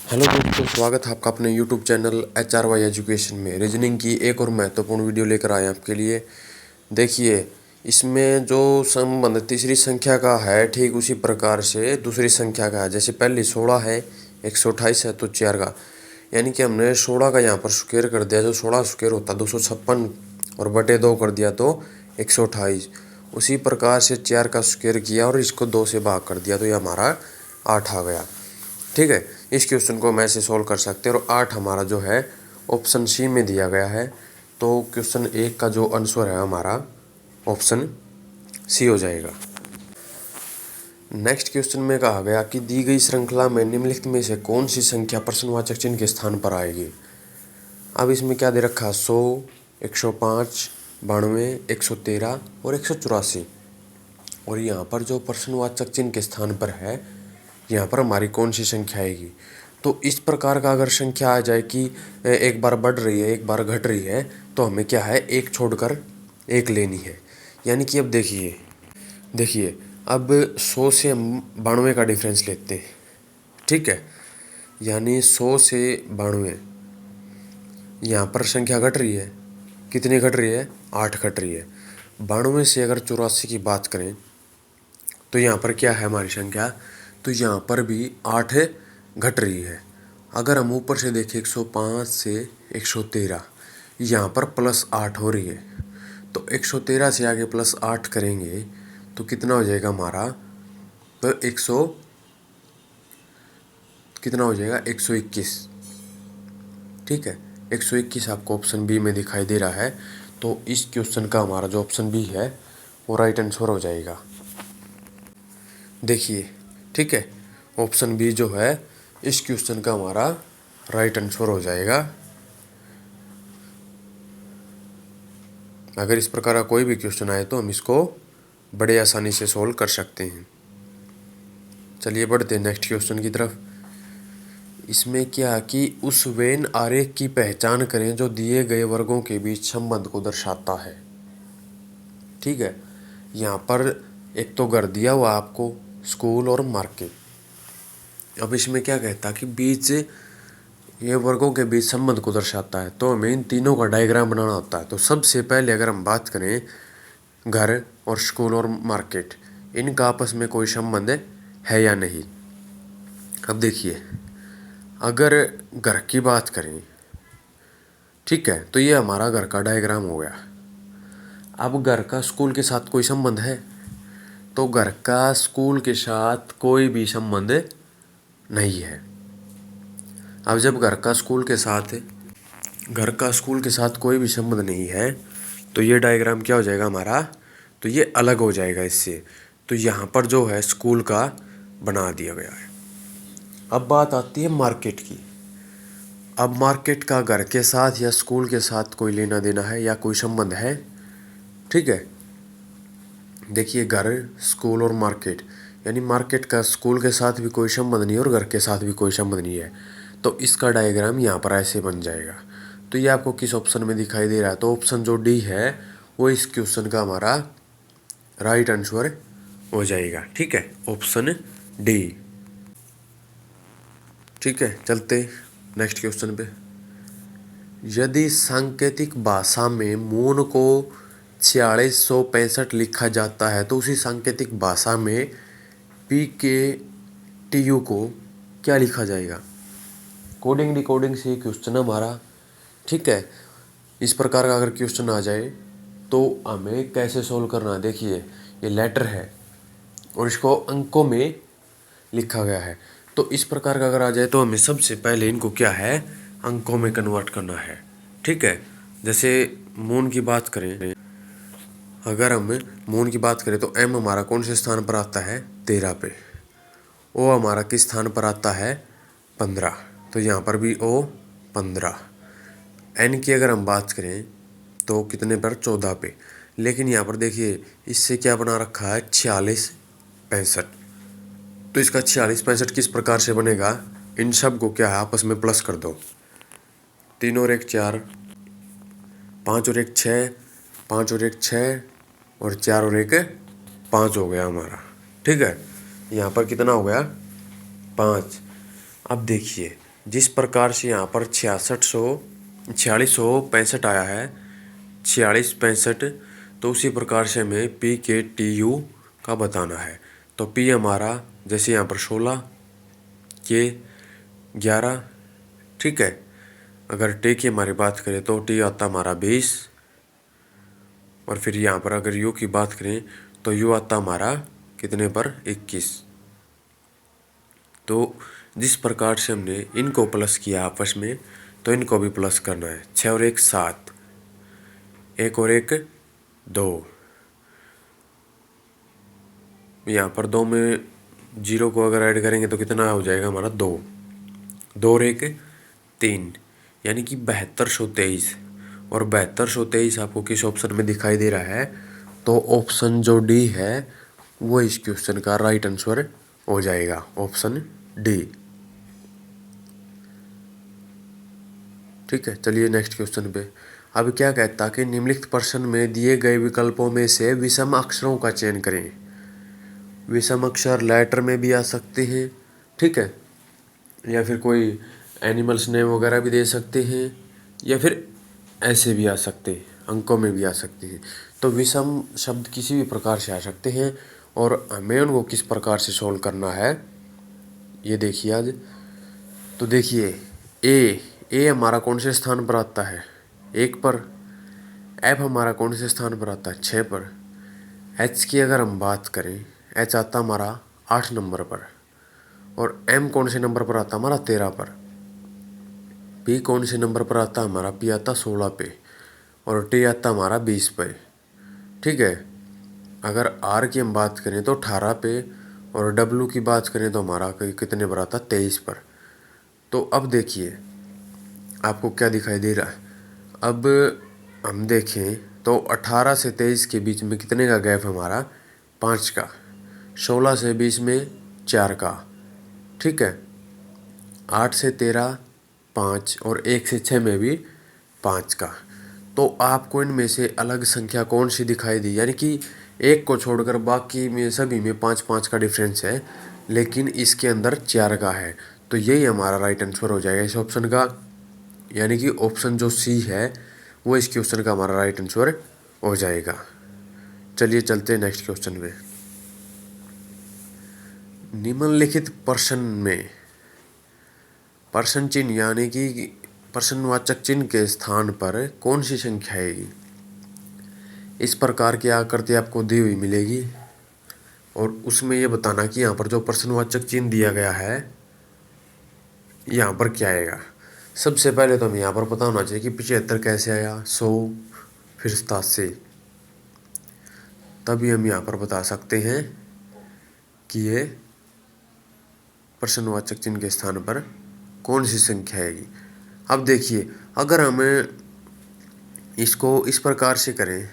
Hello दोस्तों, स्वागत है आपका अपने यूट्यूब चैनल HRY एजुकेशन में। रीजनिंग की एक और महत्वपूर्ण वीडियो लेकर आए हैं आपके लिए। देखिए, इसमें जो संबंध तीसरी संख्या का है, ठीक उसी प्रकार से दूसरी संख्या का है। जैसे पहली 16 है, 128 है तो 4 का, यानी कि हमने 16 का यहाँ पर स्क्वायर कर दिया। जो 16 स्क्वायर होता 256 और बटे 2 कर दिया तो 128। उसी प्रकार से 4 का स्क्वायर किया और इसको 2 से भाग कर दिया तो ये हमारा 8 आ गया। ठीक है, इस क्वेश्चन को हम ऐसे सोल्व कर सकते हैं। और 8 हमारा जो है ऑप्शन सी में दिया गया है। तो क्वेश्चन 1 का जो आंसर है हमारा ऑप्शन सी हो जाएगा। नेक्स्ट क्वेश्चन में कहा गया कि दी गई श्रृंखला में निम्नलिखित में से कौन सी संख्या प्रश्नवाचक चिन्ह के स्थान पर आएगी। अब इसमें क्या दे रखा है, 100, 105, 92, 113 और 184। और यहाँ पर जो प्रश्नवाचक चिन्ह के स्थान पर है, यहाँ पर हमारी कौन सी संख्या आएगी। तो इस प्रकार का अगर संख्या आ जाए कि एक बार बढ़ रही है एक बार घट रही है, तो हमें क्या है, एक छोड़कर एक लेनी है। यानी कि अब देखिए अब 100 से हम 92 का डिफरेंस लेते हैं। ठीक है, यानी 100 से 92, यहाँ पर संख्या घट रही है। कितनी घट रही है, 8 घट रही है। 92 से अगर 84 की बात करें तो यहाँ पर क्या है हमारी संख्या, तो यहाँ पर भी 8 घट रही है। अगर हम ऊपर से देखें 105 से 113, यहाँ पर +8 हो रही है। तो 113 से आगे +8 करेंगे तो कितना हो जाएगा हमारा, तो 121। ठीक है, 121 आपको ऑप्शन बी में दिखाई दे रहा है। तो इस क्वेश्चन का हमारा जो ऑप्शन बी है वो राइट आंसर हो जाएगा। देखिए, ठीक है, ऑप्शन बी जो है इस क्वेश्चन का हमारा राइट आंसर हो जाएगा। अगर इस प्रकार का कोई भी क्वेश्चन आए तो हम इसको बड़े आसानी से सोल्व कर सकते हैं। चलिए बढ़ते हैं नेक्स्ट क्वेश्चन की तरफ। इसमें क्या कि उस वेन आरेख की पहचान करें जो दिए गए वर्गों के बीच संबंध को दर्शाता है। ठीक है, यहाँ पर एक तो घर दिया हुआ आपको, स्कूल और मार्केट। अब इसमें क्या कहता कि बीच ये वर्गों के बीच संबंध को दर्शाता है, तो हमें इन तीनों का डायग्राम बनाना होता है। तो सबसे पहले अगर हम बात करें घर और स्कूल और मार्केट, इनका आपस में कोई संबंध है या नहीं। अब देखिए, अगर घर की बात करें, ठीक है, तो ये हमारा घर का डायग्राम हो गया। अब घर का स्कूल के साथ कोई संबंध है, तो घर का स्कूल के साथ कोई भी संबंध नहीं है। अब जब घर का स्कूल के साथ कोई भी संबंध नहीं है, तो ये डायग्राम क्या हो जाएगा हमारा, तो ये अलग हो जाएगा इससे। तो यहाँ पर जो है स्कूल का बना दिया गया है। अब बात आती है मार्केट की। अब मार्केट का घर के साथ या स्कूल के साथ कोई लेना देना है या कोई संबंध है। ठीक है, देखिए, घर, स्कूल और मार्केट, यानी मार्केट का स्कूल के साथ भी कोई संबंध नहीं है और घर के साथ भी कोई संबंध नहीं है। तो इसका डायग्राम यहाँ पर ऐसे बन जाएगा। तो ये आपको किस ऑप्शन में दिखाई दे रहा है, तो ऑप्शन जो डी है वो इस क्वेश्चन का हमारा राइट आंसर हो जाएगा। ठीक है, ऑप्शन डी। ठीक है, चलते नेक्स्ट क्वेश्चन पे। यदि सांकेतिक भाषा में मून को 4665 लिखा जाता है, तो उसी सांकेतिक भाषा में PKTU को क्या लिखा जाएगा। कोडिंग डिकोडिंग से क्वेश्चन हमारा। ठीक है, इस प्रकार का अगर क्वेश्चन आ जाए तो हमें कैसे सोल्व करना है। देखिए, ये लेटर है और इसको अंकों में लिखा गया है। तो इस प्रकार का अगर आ जाए तो हमें सबसे पहले इनको क्या है, अंकों में कन्वर्ट करना है। ठीक है, जैसे मून की बात करें, अगर हम मून की बात करें तो M हमारा कौन से स्थान पर आता है, 13 पे। O हमारा किस स्थान पर आता है, 15। तो यहाँ पर भी O 15। N की अगर हम बात करें तो कितने पर, 14 पे। लेकिन यहाँ पर देखिए, इससे क्या बना रखा है, 4665। तो इसका 4665 किस प्रकार से बनेगा, इन सब को क्या है आपस में प्लस कर दो। 3 और 1 4, 5 और 1 6, 5 और 1 6 और 4 और 1 5 हो गया हमारा। ठीक है, यहाँ पर कितना हो गया, 5। अब देखिए, जिस प्रकार से यहाँ पर 4665 आया है, 4665, तो उसी प्रकार से हमें पी के टी यू का बताना है। तो पी हमारा जैसे यहाँ पर 16, के 11, ठीक है। अगर टी की हमारी बात करें तो टी आता हमारा 20, और फिर यहाँ पर अगर यू की बात करें तो यू आता हमारा कितने पर, 21। तो जिस प्रकार से हमने इनको प्लस किया आपस में, तो इनको भी प्लस करना है। 6 और 1 7, 1 और 1 2, यहाँ पर 2 में 0 को अगर ऐड करेंगे तो कितना हो जाएगा हमारा, 2, 2 और 1 3, यानी कि 7223। और 7223 आपको किस ऑप्शन में दिखाई दे रहा है, तो ऑप्शन जो डी है वो इस क्वेश्चन का राइट आंसर हो जाएगा, ऑप्शन डी। ठीक है, चलिए नेक्स्ट क्वेश्चन पे। अब क्या कहता है कि निम्नलिखित प्रश्न में दिए गए विकल्पों में से विषम अक्षरों का चयन करें। विषम अक्षर लेटर में भी आ सकते हैं, ठीक है, या फिर कोई एनिमल्स नेम वगैरह भी दे सकते हैं, या फिर ऐसे भी आ सकते हैं, अंकों में भी आ सकते हैं। तो विषम शब्द किसी भी प्रकार से आ सकते हैं, और हमें उनको किस प्रकार से सॉल्व करना है ये देखिए आज। तो देखिए ए हमारा कौन से स्थान पर आता है, 1 पर। एफ हमारा कौन से स्थान पर आता है, 6 पर। एच की अगर हम बात करें, एच आता हमारा 8 नंबर पर। और एम कौन से नंबर पर आता हमारा, 13 पर। पी कौन से नंबर पर आता हमारा, पी आता 16 पे। और टी आता हमारा 20 पे, ठीक है। अगर आर की हम बात करें तो 18 पे, और डब्लू की बात करें तो हमारा कितने पर आता, 23 पर। तो अब देखिए आपको क्या दिखाई दे रहा है। अब हम देखें तो 18 से 23 के बीच में कितने का गैप हमारा, 5 का। 16 से 20 में 4 का, ठीक है। 8 से 13 5, और 1 से 6 में भी 5 का। तो आपको इनमें से अलग संख्या कौन सी दिखाई दी, यानी कि एक को छोड़कर बाकी में सभी में 5-5 का डिफरेंस है, लेकिन इसके अंदर 4 का है। तो यही हमारा राइट आंसर हो जाएगा इस ऑप्शन का, यानी कि ऑप्शन जो सी है वो इस क्वेश्चन का हमारा राइट आंसर हो जाएगा। चलिए चलते हैं नेक्स्ट क्वेश्चन में। निम्नलिखित प्रश्न में प्रश्न चिन्ह यानी कि प्रश्नवाचक चिन्ह के स्थान पर कौन सी संख्या आएगी। इस प्रकार की आकृति आपको दी हुई मिलेगी, और उसमें यह बताना कि यहाँ पर जो प्रश्नवाचक चिन्ह दिया गया है यहाँ पर क्या आएगा। सबसे पहले तो हमें यहाँ पर पता होना चाहिए कि 75 कैसे आया, 100 फिर 87, तभी हम यहाँ पर बता सकते हैं कि ये प्रश्नवाचक चिन्ह के स्थान पर कौन सी संख्या आएगी। अब देखिए अगर हमें इसको इस प्रकार से करें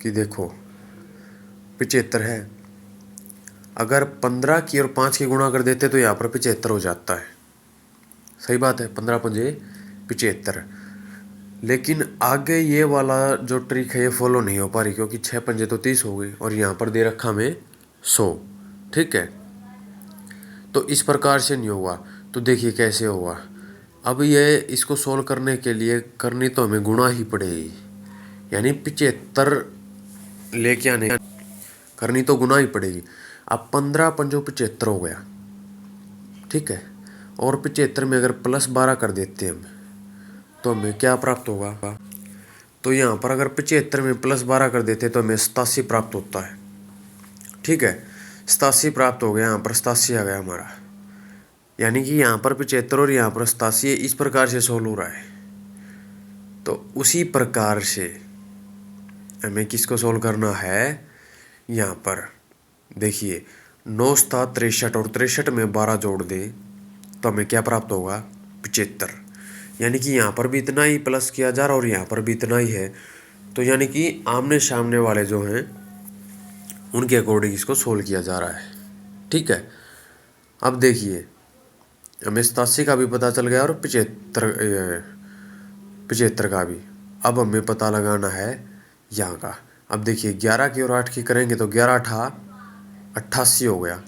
कि देखो 75 है, अगर 15 की और 5 की गुणा कर देते तो यहाँ पर 75 हो जाता है। सही बात है, 15 पंजे 75। लेकिन आगे ये वाला जो ट्रिक है ये फॉलो नहीं हो पा रही, क्योंकि 6 पंजे तो 30 हो गई, और यहाँ पर दे रखा हमें 100, ठीक है। तो इस प्रकार से नहीं होगा। तो देखिए कैसे होगा। अब ये इसको सोल्व करने के लिए करनी तो हमें गुणा ही पड़ेगी, यानी 75 लेके आने करनी तो गुणा ही पड़ेगी। अब 15 पंजो 75 हो गया, ठीक है। और 75 में अगर +12 कर देते हैं हम, तो हमें क्या प्राप्त होगा। तो यहाँ पर अगर 75 में +12 कर देते तो हमें 87 प्राप्त होता है, ठीक है। 87 प्राप्त हो गया, यहाँ पर 87 आ गया हमारा, यानी कि यहाँ पर 75 और यहाँ पर 87 इस प्रकार से सोल्व हो रहा है। तो उसी प्रकार से हमें किसको सोल्व करना है, यहाँ पर देखिए 9 7 63, और 63 में 12 जोड़ दें तो हमें क्या प्राप्त होगा, 75। यानी कि यहाँ पर भी इतना ही प्लस किया जा रहा और यहाँ पर भी इतना ही है। तो यानी कि आमने सामने वाले जो हैं उनके अकॉर्डिंग इसको सोल्व किया जा रहा है, ठीक है। अब देखिए हमें 87 का भी पता चल गया और 75 का भी। अब हमें पता लगाना है यहाँ का। अब देखिए 11 की और 8 की करेंगे तो 11 8 88 हो गया,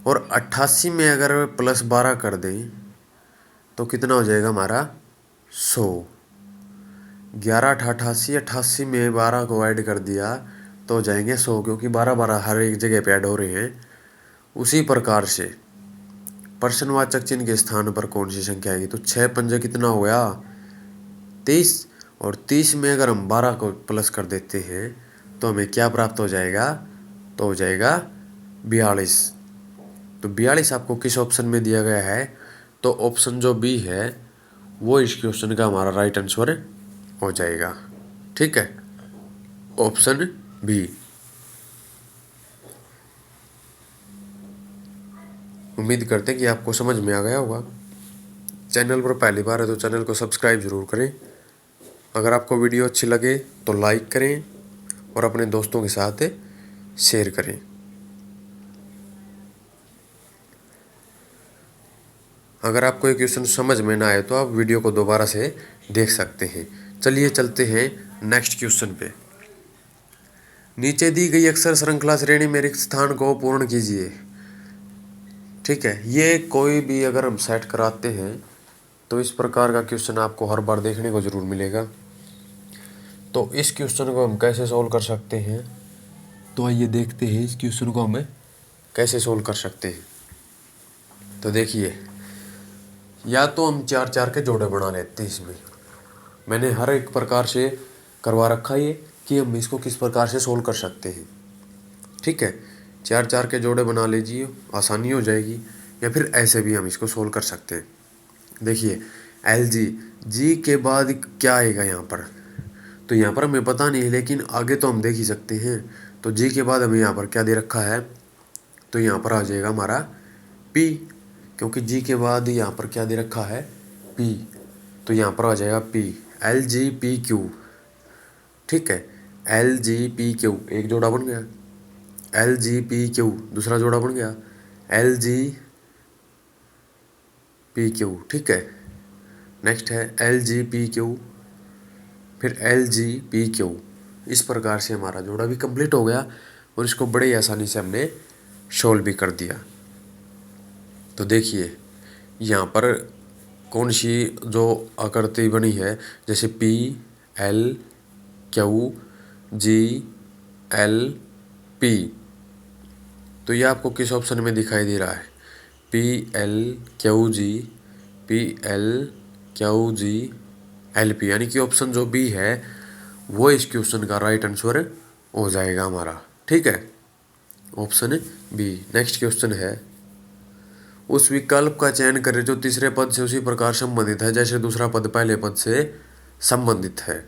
और 88 में अगर +12 कर दें तो कितना हो जाएगा हमारा 100। 11 8 88, 88 में 12 को ऐड कर दिया तो हो जाएंगे 100, क्योंकि 12 12 हर एक जगह पे ऐड हो रहे हैं। उसी प्रकार से प्रश्नवाचक चिन्ह के स्थान पर कौन सी संख्या आएगी? तो 6 पंजे कितना हो गया? 23। और 30 में अगर हम 12 को प्लस कर देते हैं तो हमें क्या प्राप्त हो जाएगा? तो हो जाएगा 42। तो 42 आपको किस ऑप्शन में दिया गया है? तो ऑप्शन जो बी है वो इस क्वेश्चन का हमारा राइट आंसर हो जाएगा। ठीक है, ऑप्शन बी। उम्मीद करते हैं कि आपको समझ में आ गया होगा। चैनल पर पहली बार है तो चैनल को सब्सक्राइब ज़रूर करें। अगर आपको वीडियो अच्छी लगे तो लाइक करें और अपने दोस्तों के साथ शेयर करें। अगर आपको ये क्वेश्चन समझ में ना आए तो आप वीडियो को दोबारा से देख सकते हैं। चलिए चलते हैं नेक्स्ट क्वेश्चन पे। नीचे दी गई अक्षर श्रृंखला श्रेणी में रिक्त स्थान को पूर्ण कीजिए। ठीक है, ये कोई भी अगर हम सेट कराते हैं तो इस प्रकार का क्वेश्चन आपको हर बार देखने को ज़रूर मिलेगा। तो इस क्वेश्चन को हम कैसे सोल्व कर सकते हैं? तो आइए देखते हैं इस क्वेश्चन को हमें कैसे सोल्व कर सकते हैं। तो देखिए, या तो हम 4 4 के जोड़े बना लेते हैं। इसमें मैंने हर एक प्रकार से करवा रखा है कि हम इसको किस प्रकार से सोल्व कर सकते हैं। ठीक है, 4 4 के जोड़े बना लीजिए, आसानी हो जाएगी। या फिर ऐसे भी हम इसको सोल्व कर सकते हैं। देखिए, LG, जी के बाद क्या आएगा यहाँ पर? तो यहाँ पर हमें पता नहीं है, लेकिन आगे तो हम देख ही सकते हैं। तो जी के बाद हमें यहाँ पर क्या दे रखा है? तो यहाँ पर आ जाएगा हमारा P, क्योंकि जी के बाद यहाँ पर क्या दे रखा है? P। तो यहाँ पर आ जाएगा P, LGPQ। ठीक है, LGPQ एक जोड़ा बन गया, LGPQ दूसरा जोड़ा बन गया, LGPQ। ठीक है, नेक्स्ट है LGPQ, फिर LGPQ। इस प्रकार से हमारा जोड़ा भी कंप्लीट हो गया और इसको बड़े आसानी से हमने सोल्व भी कर दिया। तो देखिए, यहाँ पर कौन सी जो आकृति बनी है, जैसे P L Q G L P, तो ये आपको किस ऑप्शन में दिखाई दे रहा है? P L Q G P L Q G L P, यानी कि ऑप्शन जो बी है वो इस क्वेश्चन का राइट आंसर हो जाएगा हमारा। ठीक है, ऑप्शन बी। नेक्स्ट क्वेश्चन है, उस विकल्प का चयन करें जो तीसरे पद से उसी प्रकार संबंधित है जैसे दूसरा पद पहले पद से संबंधित है।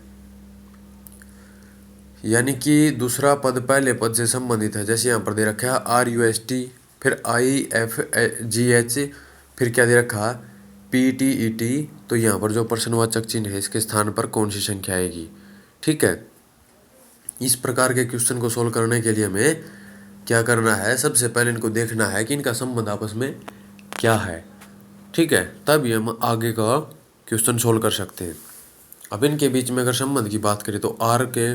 यानी कि दूसरा पद पहले पद से संबंधित है। जैसे यहाँ पर दे रखा है RUST, फिर IFGH, फिर क्या दे रखा है? PTET। तो यहाँ पर जो प्रश्नवाचक चिन्ह है इसके स्थान पर कौन सी संख्या आएगी? ठीक है, इस प्रकार के क्वेश्चन को सोल्व करने के लिए हमें क्या करना है? सबसे पहले इनको देखना है कि इनका संबंध आपस में क्या है। ठीक है, तभी हम आगे का क्वेश्चन सोल्व कर सकते हैं। अब इनके बीच में अगर संबंध की बात करें तो R के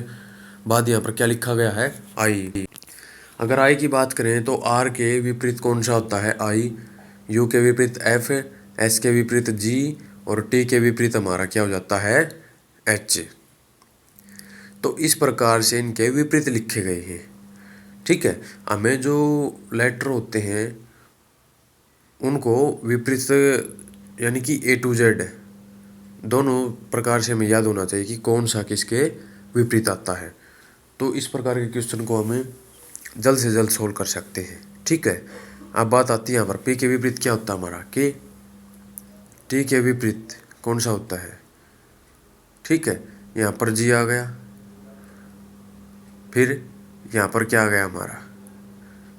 बाद यहाँ पर क्या लिखा गया है? I। अगर I की बात करें तो R के विपरीत कौन सा होता है? I। U के विपरीत F, S के विपरीत G और T के विपरीत हमारा क्या हो जाता है? H। तो इस प्रकार से इनके विपरीत लिखे गए हैं। ठीक है, हमें जो लेटर होते हैं उनको विपरीत यानी कि A to Z दोनों प्रकार से हमें याद होना चाहिए कि कौन सा किसके विपरीत आता है। तो इस प्रकार के क्वेश्चन को हमें जल्द से जल्द सोल्व कर सकते हैं। ठीक है, अब बात आती है यहाँ पर P के विपरीत क्या होता है हमारा? K। T के विपरीत कौन सा होता है? ठीक है, यहाँ पर G आ गया, फिर यहाँ पर क्या आ गया हमारा?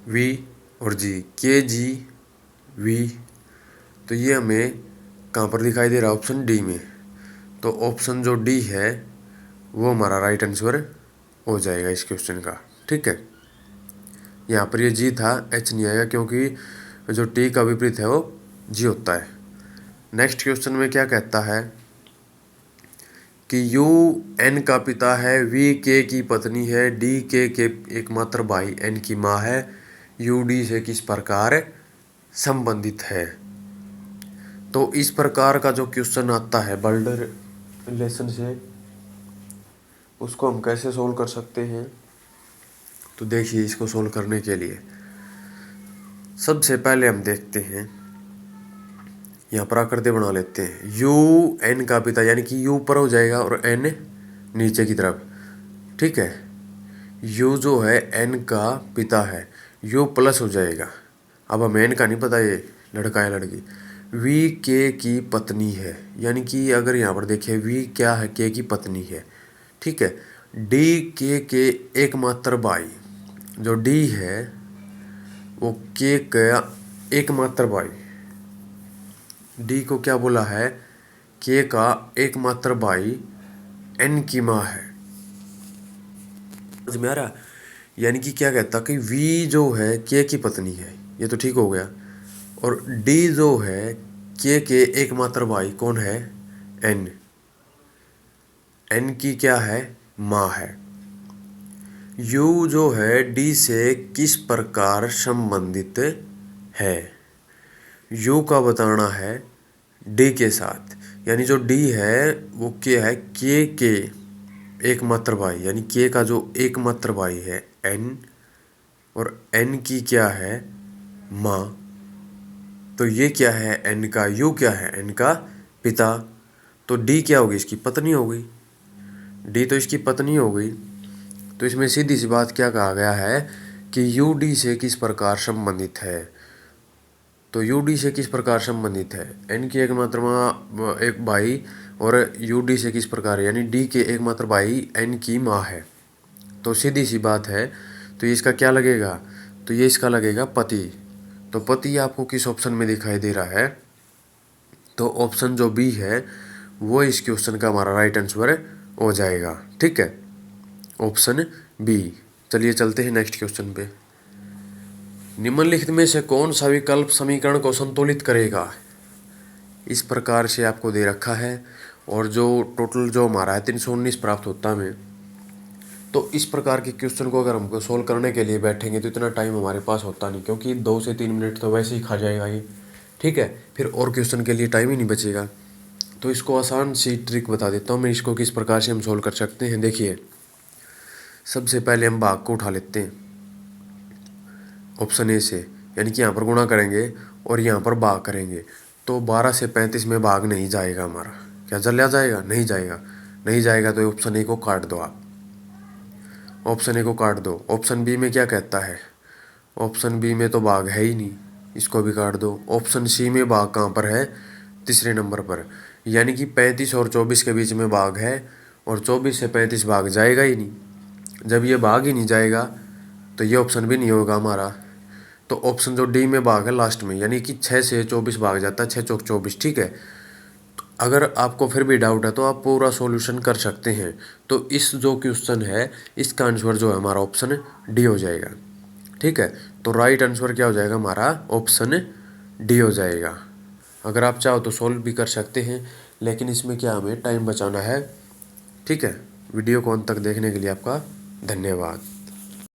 V और G, KG V। तो ये हमें कहाँ पर दिखाई दे रहा है? ऑप्शन डी में। तो ऑप्शन जो डी है वो हमारा राइट आंसर हो जाएगा इस क्वेश्चन का। ठीक है, यहाँ पर ये जी था, एच नहीं आएगा क्योंकि जो टी का विपरीत है वो जी होता है। नेक्स्ट क्वेश्चन में क्या कहता है कि यू एन का पिता है, वी के की पत्नी है, डी के एकमात्र भाई एन की माँ है, यू डी से किस प्रकार संबंधित है। तो इस प्रकार का जो क्वेश्चन आता है ब्लड रिलेशन से, उसको हम कैसे सोल्व कर सकते हैं। तो देखिए, इसको सोल्व करने के लिए सबसे पहले हम देखते हैं, यहाँ पर आकृति बना लेते हैं। यू एन का पिता, यानी कि यू ऊपर हो जाएगा और एन नीचे की तरफ। ठीक है, यू जो है एन का पिता है, यू प्लस हो जाएगा। अब हमें एन का नहीं पता, ये लड़का है लड़की। वी के की पत्नी है, यानी कि अगर यहाँ पर देखिए वी क्या है, के की पत्नी है। ठीक है, डी के एकमात्र भाई, जो डी है वो के का एकमात्र भाई, डी को क्या बोला है, के का एकमात्र भाई एन की माँ है। समझ में आ रहा? यानी कि क्या कहता कि वी जो है के की पत्नी है, ये तो ठीक हो गया। और डी जो है के एकमात्र भाई कौन है, एन, एन की क्या है, माँ है। यू जो है डी से किस प्रकार संबंधित है, यू का बताना है डी के साथ। यानी जो डी है वो क्या है, के एकमात्र भाई, यानी के का जो एकमात्र भाई है एन, और एन की क्या है, माँ। तो ये क्या है, एन का, यू क्या है, एन का पिता। तो डी क्या होगी, इसकी पत्नी हो गई। डी तो इसकी पत्नी हो गई। तो इसमें सीधी सी बात क्या कहा गया है कि यू डी से किस प्रकार संबंधित है। तो यू डी से किस प्रकार संबंधित है, एन की एकमात्र माँ, एक भाई, और यू डी से किस प्रकार, यानी डी के एकमात्र भाई एन की माँ है। तो सीधी सी बात है, तो ये इसका क्या लगेगा, तो ये इसका लगेगा पति। तो पति आपको किस ऑप्शन में दिखाई दे रहा है, तो ऑप्शन जो बी है वो इस क्वेश्चन का हमारा राइट आंसर हो जाएगा। ठीक है, ऑप्शन बी। चलिए चलते हैं नेक्स्ट क्वेश्चन पे। निम्नलिखित में से कौन सा विकल्प समीकरण को संतुलित करेगा। इस प्रकार से आपको दे रखा है, और जो टोटल जो हमारा है 319 प्राप्त होता है। तो इस प्रकार के क्वेश्चन को अगर हमको सोल्व करने के लिए बैठेंगे तो इतना टाइम हमारे पास होता नहीं, क्योंकि 2 से 3 मिनट तो वैसे ही खा जाएगा ये। ठीक है, फिर और क्वेश्चन के लिए टाइम ही नहीं बचेगा। तो इसको आसान सी ट्रिक बता देता हूँ मैं, इसको किस प्रकार से हम सोल्व कर सकते हैं। देखिए, सबसे पहले हम भाग को उठा लेते हैं ऑप्शन ए से, यानी कि यहाँ पर गुणा करेंगे और यहाँ पर भाग करेंगे। तो 12 से 35 में भाग नहीं जाएगा हमारा, क्या चला जाएगा, नहीं जाएगा। नहीं जाएगा तो ऑप्शन ए को काट दो आप, ऑप्शन ए को काट दो। ऑप्शन बी में क्या कहता है, ऑप्शन बी में तो भाग है ही नहीं, इसको भी काट दो। ऑप्शन सी में भाग कहाँ पर है, तीसरे नंबर पर, यानी कि 35 और 24 के बीच में भाग है, और 24 से 35 भाग जाएगा ही नहीं। जब ये भाग ही नहीं जाएगा तो ये ऑप्शन भी नहीं होगा हमारा। तो ऑप्शन जो डी में भाग है लास्ट में, यानी कि 6 से 24 भाग जाता है, 6 चौक 24। ठीक है, तो अगर आपको फिर भी डाउट है तो आप पूरा सॉल्यूशन कर सकते हैं। तो इस जो क्वेश्चन है इसका आंसर जो है हमारा ऑप्शन डी हो जाएगा। ठीक है, तो राइट आंसर क्या हो जाएगा हमारा, ऑप्शन डी हो जाएगा। अगर आप चाहो तो सोल्व भी कर सकते हैं, लेकिन इसमें क्या हमें टाइम बचाना है। ठीक है, वीडियो को अंत तक देखने के लिए आपका धन्यवाद।